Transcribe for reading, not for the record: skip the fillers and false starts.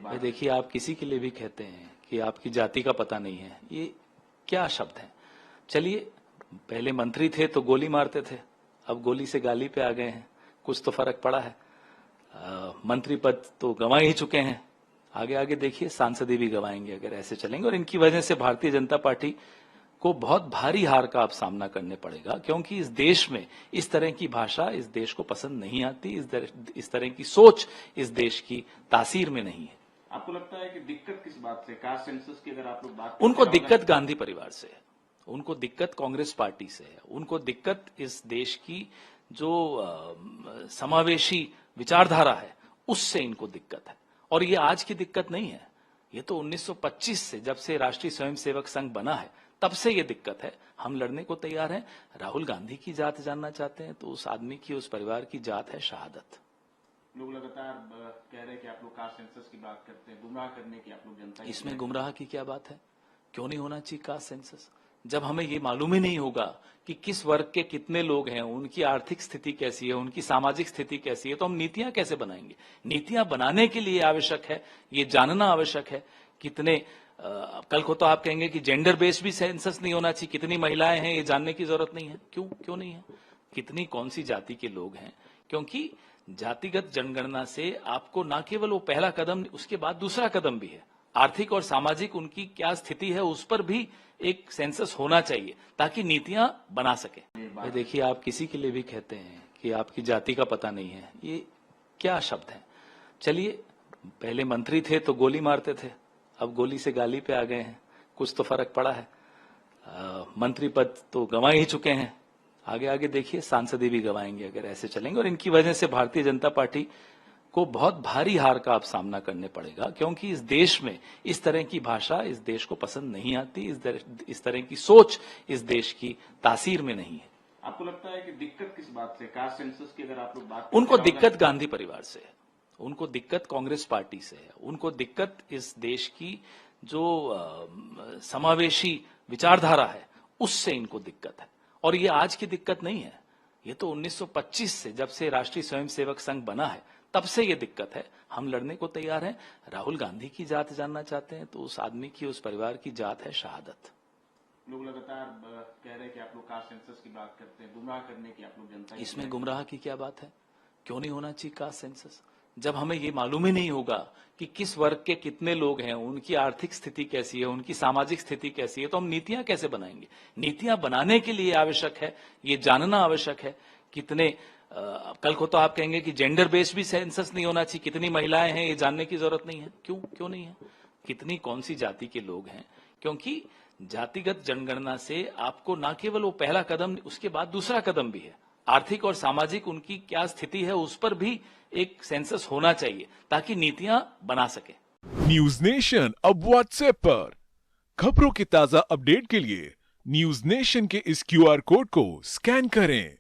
भाई देखिए, आप किसी के लिए भी कहते हैं कि आपकी जाति का पता नहीं है, ये क्या शब्द है। चलिए, पहले मंत्री थे तो गोली मारते थे, अब गोली से गाली पे आ गए हैं, कुछ तो फर्क पड़ा है। मंत्री पद तो गंवा ही चुके हैं, आगे आगे देखिए सांसदी भी गंवाएंगे अगर ऐसे चलेंगे। और इनकी वजह से भारतीय जनता पार्टी को बहुत भारी हार का अब सामना करने पड़ेगा, क्योंकि इस देश में इस तरह की भाषा इस देश को पसंद नहीं आती, इस तरह की सोच इस देश की तासीर में नहीं है। आपको लगता है कि दिक्कत किस बात से, कास्ट सेंसस की अगर आप लोग बात उनको दिक्कत गांधी परिवार से है, उनको दिक्कत कांग्रेस पार्टी से है, उनको दिक्कत इस देश की जो समावेशी विचारधारा है उससे इनको दिक्कत है। और ये आज की दिक्कत नहीं है, ये तो 1925 से, जब से राष्ट्रीय स्वयंसेवक संघ बना है तब से ये दिक्कत है। हम लड़ने को तैयार हैं। राहुल गांधी की जात जानना चाहते हैं तो उस आदमी की, उस परिवार की जात है शहादत। लोग लगातार कह रहे हैं कि आप लोग कास्ट सेंसस की बात करते हैं, गुमराह करने की आप लोग जनता। इसमें गुमराह की क्या बात है? क्यों नहीं होना चाहिए कास्ट सेंसस? जब हमें ये मालूम ही नहीं होगा कि किस वर्ग के कितने लोग हैं, उनकी आर्थिक स्थिति कैसी है, उनकी सामाजिक स्थिति कैसी है, तो हम नीतियां कैसे बनाएंगे? नीतियां बनाने के लिए आवश्यक है, ये जानना आवश्यक है कितने कल को तो आप कहेंगे कि जेंडर बेस्ड भी सेंसस नहीं होना चाहिए, कितनी महिलाएं हैं ये जानने की जरूरत नहीं है। क्यों नहीं है? कितनी कौन सी जाति के लोग हैं? क्योंकि जातिगत जनगणना से आपको न केवल वो पहला कदम, उसके बाद दूसरा कदम भी है। आर्थिक और सामाजिक उनकी क्या स्थिति है उस पर भी एक सेंसस होना चाहिए ताकि नीतियां बना सके। देखिए, आप किसी के लिए भी कहते हैं कि आपकी जाति का पता नहीं है, ये क्या शब्द है। चलिए, पहले मंत्री थे तो गोली मारते थे, अब गोली से गाली पे आ गए हैं, कुछ तो फर्क पड़ा है। मंत्री पद तो गंवा ही चुके हैं, आगे आगे देखिए सांसदी भी गंवाएंगे अगर ऐसे चलेंगे। और इनकी वजह से भारतीय जनता पार्टी को बहुत भारी हार का अब सामना करने पड़ेगा, क्योंकि इस देश में इस तरह की भाषा इस देश को पसंद नहीं आती, इस तरह की सोच इस देश की तासीर में नहीं है। आपको लगता है कि दिक्कत किस बात से, कास्ट सेंसस की अगर आप लोग बात उनको दिक्कत गांधी परिवार से है, उनको दिक्कत कांग्रेस पार्टी से है, उनको दिक्कत इस देश की जो समावेशी विचारधारा है उससे इनको दिक्कत है। और ये आज की दिक्कत नहीं है, ये तो 1925 से, जब से राष्ट्रीय स्वयंसेवक संघ बना है तब से ये दिक्कत है। हम लड़ने को तैयार हैं। राहुल गांधी की जात जानना चाहते हैं तो उस आदमी की, उस परिवार की जात है शहादत। लोग लगातार कह रहे हैं कि आप लोग कास्ट सेंसस की बात करते हैं, गुमराह करने की आप लोग जनता। इसमें गुमराह की क्या बात है? क्यों नहीं होना चाहिए कास्ट सेंसस? जब हमें ये मालूम ही नहीं होगा कि किस वर्ग के कितने लोग हैं, उनकी आर्थिक स्थिति कैसी है, उनकी सामाजिक स्थिति कैसी है, तो हम नीतियां कैसे बनाएंगे? नीतियां बनाने के लिए आवश्यक है, ये जानना आवश्यक है कितने कल को तो आप कहेंगे कि जेंडर बेस्ड भी सेंसस नहीं होना चाहिए, कितनी महिलाएं हैं ये जानने की जरूरत नहीं है। क्यों नहीं है? कितनी कौन सी जाति के लोग हैं? क्योंकि जातिगत जनगणना से आपको न केवल वो पहला कदम, उसके बाद दूसरा कदम भी है। आर्थिक और सामाजिक उनकी क्या स्थिति है उस पर भी एक सेंसस होना चाहिए ताकि नीतियां बना सके। न्यूज नेशन अब व्हाट्सएप पर खबरों के ताजा अपडेट के लिए न्यूज नेशन के इस QR कोड को स्कैन करें।